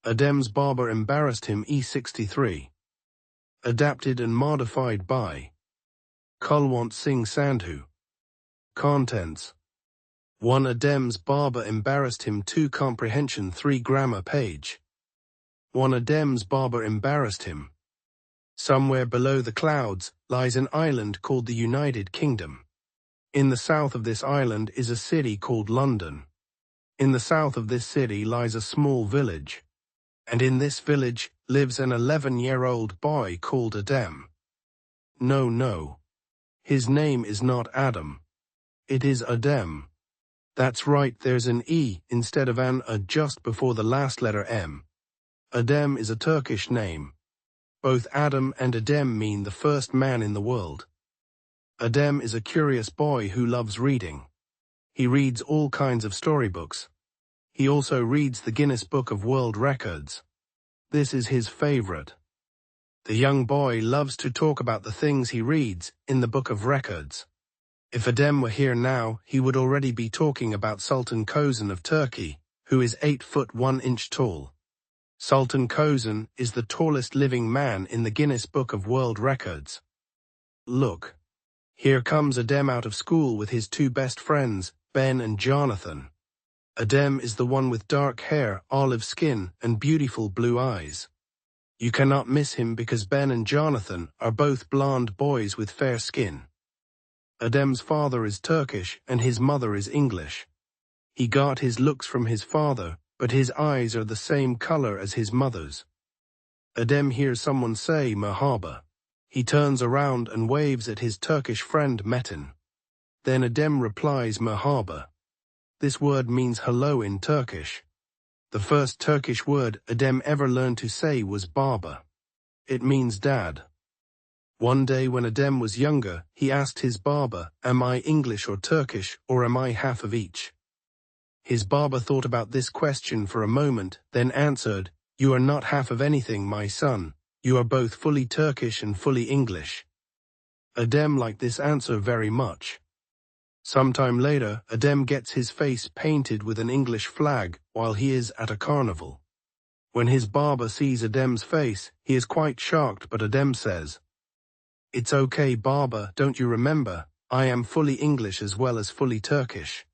Edem's barber embarrassed him. E63. Adapted and modified by Kulwant Singh Sandhu. Contents: 1. Edem's barber embarrassed him. 2. Comprehension 3. Grammar page 1. Edem's barber embarrassed him. Somewhere below the clouds lies an island called the United Kingdom. In the south of this island is a city called London. In the south of this city lies a small village. And in this village lives an 11-year-old boy called Edem. No. His name is not Adam. It is Edem. That's right, there's an E instead of an A just before the last letter M. Edem is a Turkish name. Both Adam and Edem mean the first man in the world. Edem is a curious boy who loves reading. He reads all kinds of storybooks. He also reads the Guinness Book of World Records. This is his favorite. The young boy loves to talk about the things he reads in the Book of Records. If Edem were here now, he would already be talking about Sultan Kozan of Turkey, who is 8 foot 1 inch tall. Sultan Kozan is the tallest living man in the Guinness Book of World Records. Look. Here comes Edem out of school with his 2 best friends, Ben and Jonathan. Edem is the one with dark hair, olive skin, and beautiful blue eyes. You cannot miss him because Ben and Jonathan are both blonde boys with fair skin. Edem's father is Turkish and his mother is English. He got his looks from his father, but his eyes are the same color as his mother's. Edem hears someone say merhaba. He turns around and waves at his Turkish friend Metin. Then Edem replies merhaba. This word means hello in Turkish. The first Turkish word Edem ever learned to say was baba. It means dad. One day when Edem was younger, he asked his barber, am I English or Turkish, or am I half of each? His barber thought about this question for a moment, then answered, you are not half of anything, my son. You are both fully Turkish and fully English. Edem liked this answer very much. Sometime later, Edem gets his face painted with an English flag while he is at a carnival. When his barber sees Edem's face, he is quite shocked, but Edem says, it's okay, barber, don't you remember, I am fully English as well as fully Turkish.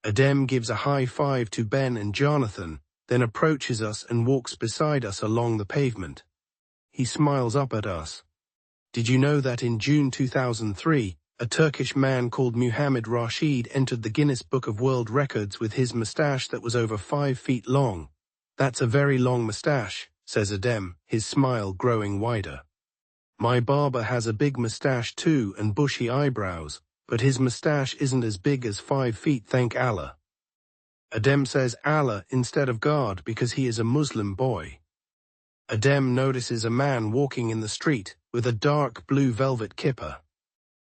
Edem gives a high five to Ben and Jonathan, then approaches us and walks beside us along the pavement. He smiles up at us. Did you know that in June 2003, a Turkish man called Muhammad Rashid entered the Guinness Book of World Records with his mustache that was over 5 feet long? That's a very long mustache, says Edem, his smile growing wider. My barber has a big mustache too and bushy eyebrows, but his mustache isn't as big as 5 feet, thank Allah. Edem says Allah instead of God because he is a Muslim boy. Edem notices a man walking in the street with a dark blue velvet kippah.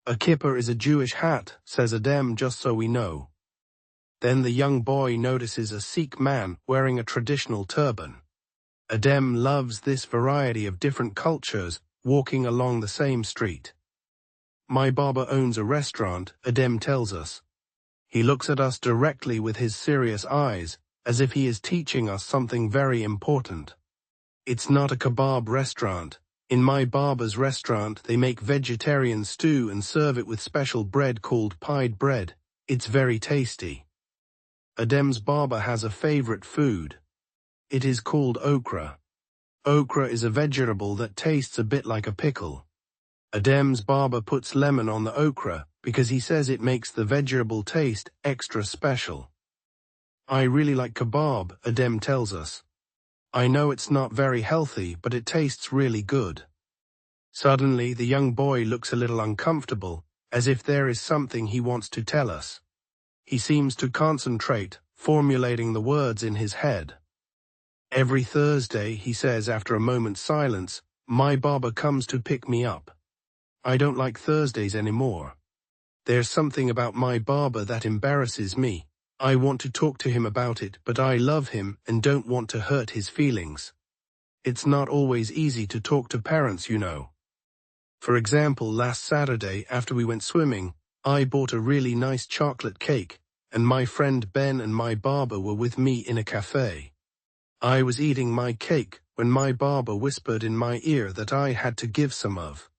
A kippah is a Jewish hat, says Edem, just so we know. Then the young boy notices a Sikh man wearing a traditional turban. Edem loves this variety of different cultures walking along the same street. My barber owns a restaurant, Edem tells us. He looks at us directly with his serious eyes, as if he is teaching us something very important. It's not a kebab restaurant. In my barber's restaurant, they make vegetarian stew and serve it with special bread called pied bread. It's very tasty. Edem's barber has a favorite food. It is called okra. Okra is a vegetable that tastes a bit like a pickle. Edem's barber puts lemon on the okra because he says it makes the vegetable taste extra special. I really like kebab, Edem tells us. I know it's not very healthy, but it tastes really good. Suddenly, the young boy looks a little uncomfortable, as if there is something he wants to tell us. He seems to concentrate, formulating the words in his head. Every Thursday, he says after a moment's silence, my barber comes to pick me up. I don't like Thursdays anymore. There's something about my barber that embarrasses me. I want to talk to him about it, but I love him and don't want to hurt his feelings. It's not always easy to talk to parents, you know. For example, last Saturday after we went swimming, I bought a really nice chocolate cake, and my friend Ben and my barber were with me in a cafe. I was eating my cake when my barber whispered in my ear that I had to give some of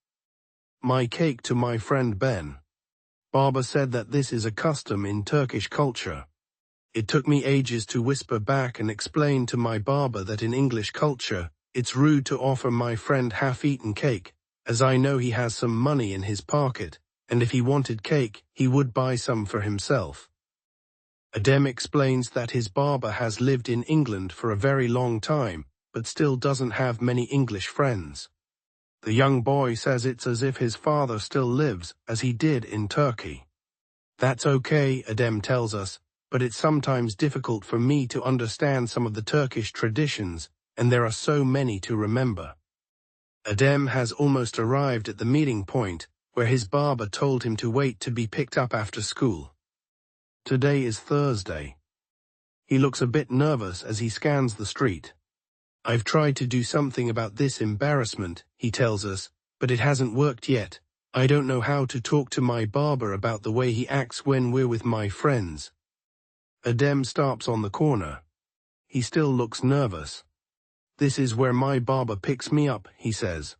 my cake to my friend Ben. Barber said that this is a custom in Turkish culture. It took me ages to whisper back and explain to my barber that in English culture, it's rude to offer my friend half-eaten cake, as I know he has some money in his pocket, and if he wanted cake, he would buy some for himself. Edem explains that his barber has lived in England for a very long time, but still doesn't have many English friends. The young boy says it's as if his father still lives, as he did in Turkey. That's okay, Edem tells us, but it's sometimes difficult for me to understand some of the Turkish traditions, and there are so many to remember. Edem has almost arrived at the meeting point, where his barber told him to wait to be picked up after school. Today is Thursday. He looks a bit nervous as he scans the street. I've tried to do something about this embarrassment, he tells us, but it hasn't worked yet. I don't know how to talk to my barber about the way he acts when we're with my friends. Edem stops on the corner. He still looks nervous. This is where my barber picks me up, he says.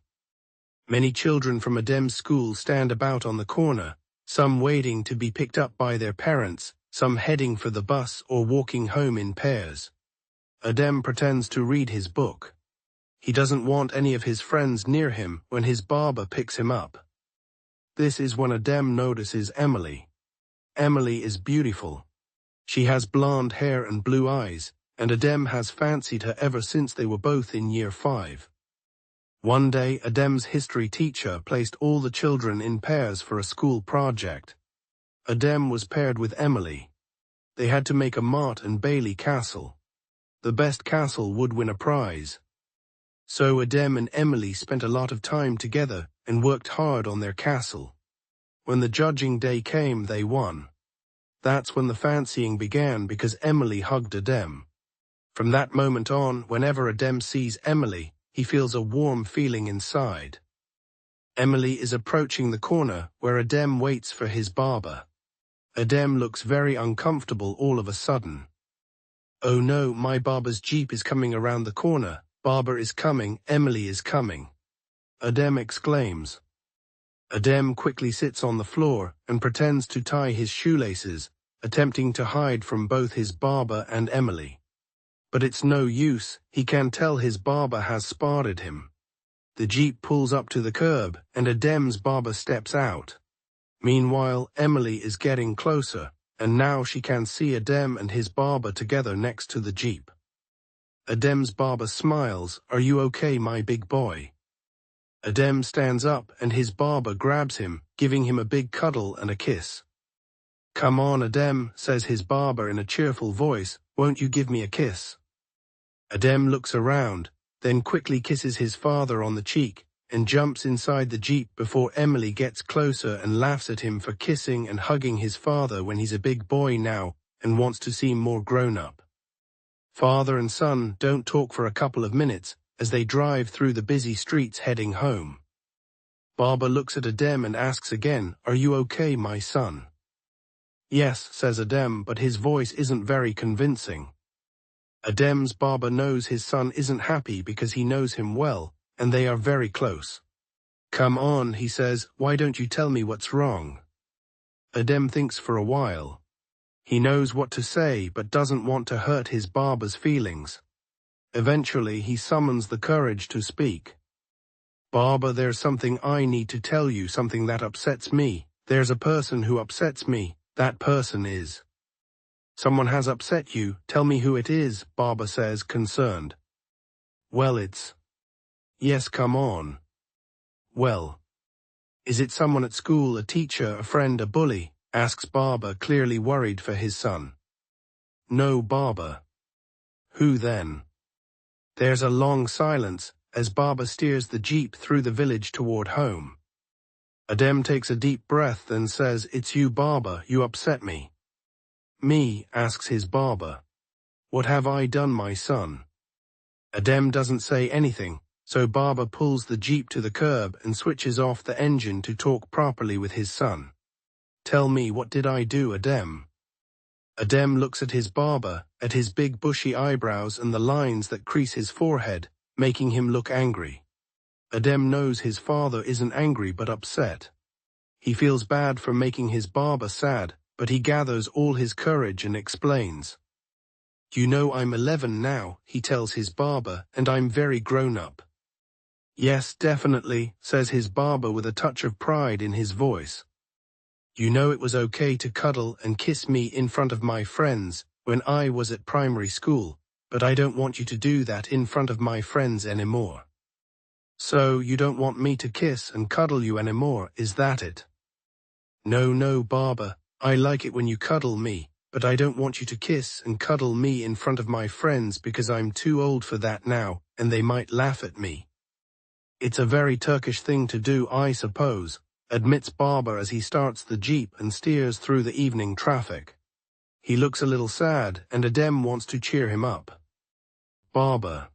Many children from Edem's school stand about on the corner, some waiting to be picked up by their parents, some heading for the bus or walking home in pairs. Edem pretends to read his book. He doesn't want any of his friends near him when his barber picks him up. This is when Edem notices Emily. Emily is beautiful. She has blonde hair and blue eyes, and Edem has fancied her ever since they were both in year 5. One day, Edem's history teacher placed all the children in pairs for a school project. Edem was paired with Emily. They had to make a Mart and Bailey castle. The best castle would win a prize. So Edem and Emily spent a lot of time together and worked hard on their castle. When the judging day came, they won. That's when the fancying began because Emily hugged Edem. From that moment on, whenever Edem sees Emily, he feels a warm feeling inside. Emily is approaching the corner where Edem waits for his barber. Edem looks very uncomfortable all of a sudden. Oh no, my barber's jeep is coming around the corner. Barber is coming, Emily is coming. Edem exclaims. Edem quickly sits on the floor and pretends to tie his shoelaces, attempting to hide from both his barber and Emily. But it's no use, he can tell his barber has spotted him. The jeep pulls up to the curb, and Edem's barber steps out. Meanwhile, Emily is getting closer, and now she can see Edem and his barber together next to the jeep. Edem's barber smiles, "Are you okay, my big boy?" Edem stands up, and his barber grabs him, giving him a big cuddle and a kiss. "Come on, Edem," says his barber in a cheerful voice, "won't you give me a kiss?" Edem looks around, then quickly kisses his father on the cheek, and jumps inside the jeep before Emily gets closer and laughs at him for kissing and hugging his father when he's a big boy now and wants to seem more grown-up. Father and son don't talk for a couple of minutes as they drive through the busy streets heading home. Barber looks at Edem and asks again, "Are you okay, my son?" "Yes," says Edem, but his voice isn't very convincing. Edem's barber knows his son isn't happy because he knows him well, and they are very close. "Come on," he says, "why don't you tell me what's wrong?" Edem thinks for a while. He knows what to say but doesn't want to hurt his barber's feelings. Eventually, he summons the courage to speak. "Barber, there's something I need to tell you, something that upsets me. There's a person who upsets me. That person is..." "Someone has upset you, tell me who it is," Barber says, concerned. "Well, it's..." "Yes, come on." "Well, is it someone at school, a teacher, a friend, a bully?" asks Barber, clearly worried for his son. "No, Barber." "Who then?" There's a long silence as Barber steers the jeep through the village toward home. Edem takes a deep breath and says, "It's you, Barber, you upset me." "Me?" asks his barber. "What have I done, my son?" Edem doesn't say anything, so Barber pulls the jeep to the curb and switches off the engine to talk properly with his son. "Tell me, what did I do, Edem?" Edem looks at his barber, at his big bushy eyebrows and the lines that crease his forehead, making him look angry. Edem knows his father isn't angry but upset. He feels bad for making his barber sad, but he gathers all his courage and explains. "You know I'm 11 now," he tells his barber, "and I'm very grown up." "Yes, definitely," says his barber with a touch of pride in his voice. "You know it was okay to cuddle and kiss me in front of my friends when I was at primary school, but I don't want you to do that in front of my friends anymore." "So you don't want me to kiss and cuddle you anymore, is that it?" No, barber, I like it when you cuddle me, but I don't want you to kiss and cuddle me in front of my friends because I'm too old for that now, and they might laugh at me." "It's a very Turkish thing to do, I suppose," admits barber as he starts the jeep and steers through the evening traffic. He looks a little sad, and Edem wants to cheer him up. Barber: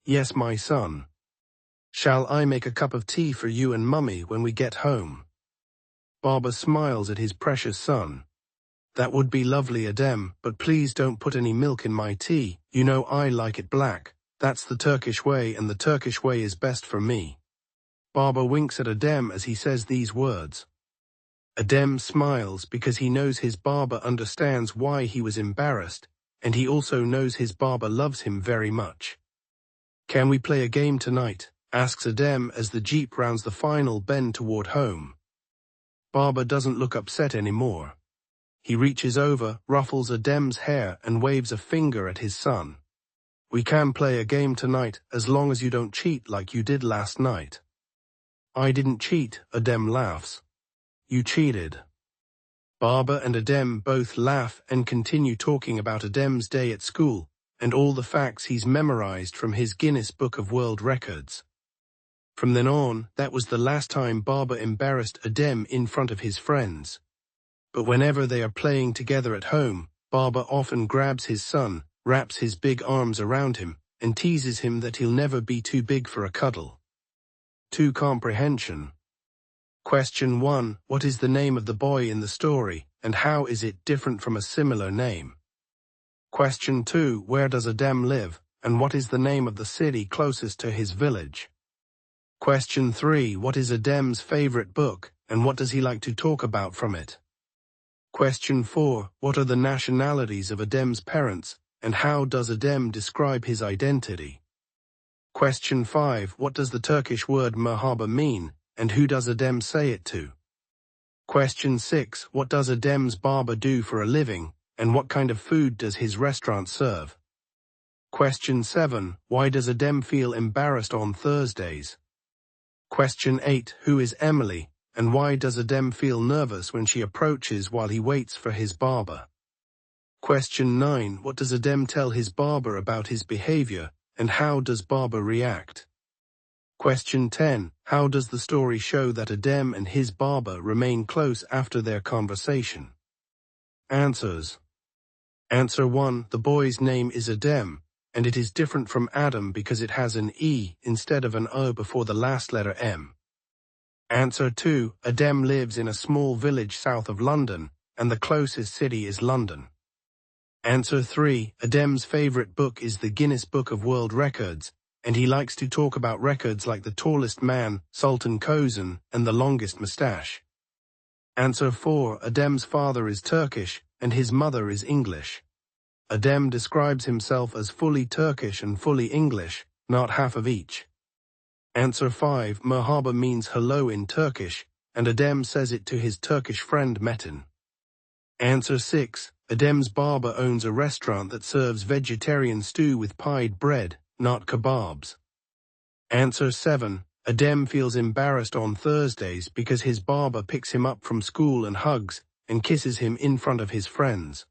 "Yes, my son. Shall I make a cup of tea for you and Mummy when we get home?" Barber smiles at his precious son. "That would be lovely, Edem, but please don't put any milk in my tea. You know I like it black. That's the Turkish way, and the Turkish way is best for me." Barber winks at Edem as he says these words. Edem smiles because he knows his barber understands why he was embarrassed, and he also knows his barber loves him very much. "Can we play a game tonight?" asks Edem as the jeep rounds the final bend toward home. Barber doesn't look upset anymore. He reaches over, ruffles Edem's hair, and waves a finger at his son. "We can play a game tonight, as long as you don't cheat like you did last night." "I didn't cheat," Edem laughs. "You cheated." Barber and Edem both laugh and continue talking about Edem's day at school, and all the facts he's memorized from his Guinness Book of World Records. From then on, that was the last time Barber embarrassed Edem in front of his friends. But whenever they are playing together at home, Barber often grabs his son, wraps his big arms around him, and teases him that he'll never be too big for a cuddle. To comprehension. Question 1. What is the name of the boy in the story, and how is it different from a similar name? Question 2. Where does Edem live, and what is the name of the city closest to his village? Question 3. What is Edem's favorite book, and what does he like to talk about from it? Question 4. What are the nationalities of Edem's parents, and how does Edem describe his identity? Question 5. What does the Turkish word merhaba mean, and who does Edem say it to? Question 6. What does Edem's barber do for a living, and what kind of food does his restaurant serve? Question 7. Why does Edem feel embarrassed on Thursdays? Question 8. Who is Emily, and why does Edem feel nervous when she approaches while he waits for his barber? Question 9. What does Edem tell his barber about his behavior, and how does barber react? Question 10. How does the story show that Edem and his barber remain close after their conversation? Answers. Answer 1. The boy's name is Edem, and it is different from Adam because it has an E instead of an O before the last letter M. Answer 2. Edem lives in a small village south of London, and the closest city is London. Answer 3. Edem's favorite book is the Guinness Book of World Records, and he likes to talk about records like the tallest man, Sultan Kozan, and the longest moustache. Answer 4. Edem's father is Turkish, and his mother is English. Edem describes himself as fully Turkish and fully English, not half of each. Answer 5. Merhaba means hello in Turkish, and Edem says it to his Turkish friend Metin. Answer 6. Edem's barber owns a restaurant that serves vegetarian stew with pied bread, not kebabs. Answer 7. Edem feels embarrassed on Thursdays because his barber picks him up from school and hugs and kisses him in front of his friends.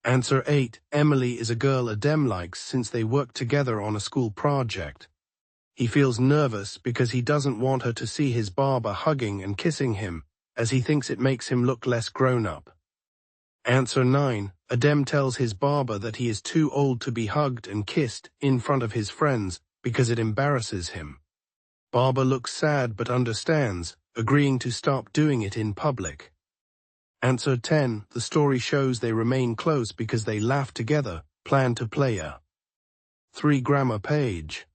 Answer 8. Emily is a girl Edem likes since they work together on a school project. He feels nervous because he doesn't want her to see his barber hugging and kissing him, as he thinks it makes him look less grown up. Answer 9. Edem tells his barber that he is too old to be hugged and kissed in front of his friends because it embarrasses him. Barber looks sad but understands, agreeing to stop doing it in public. Answer 10. The story shows they remain close because they laugh together, plan to play a 3 grammar page.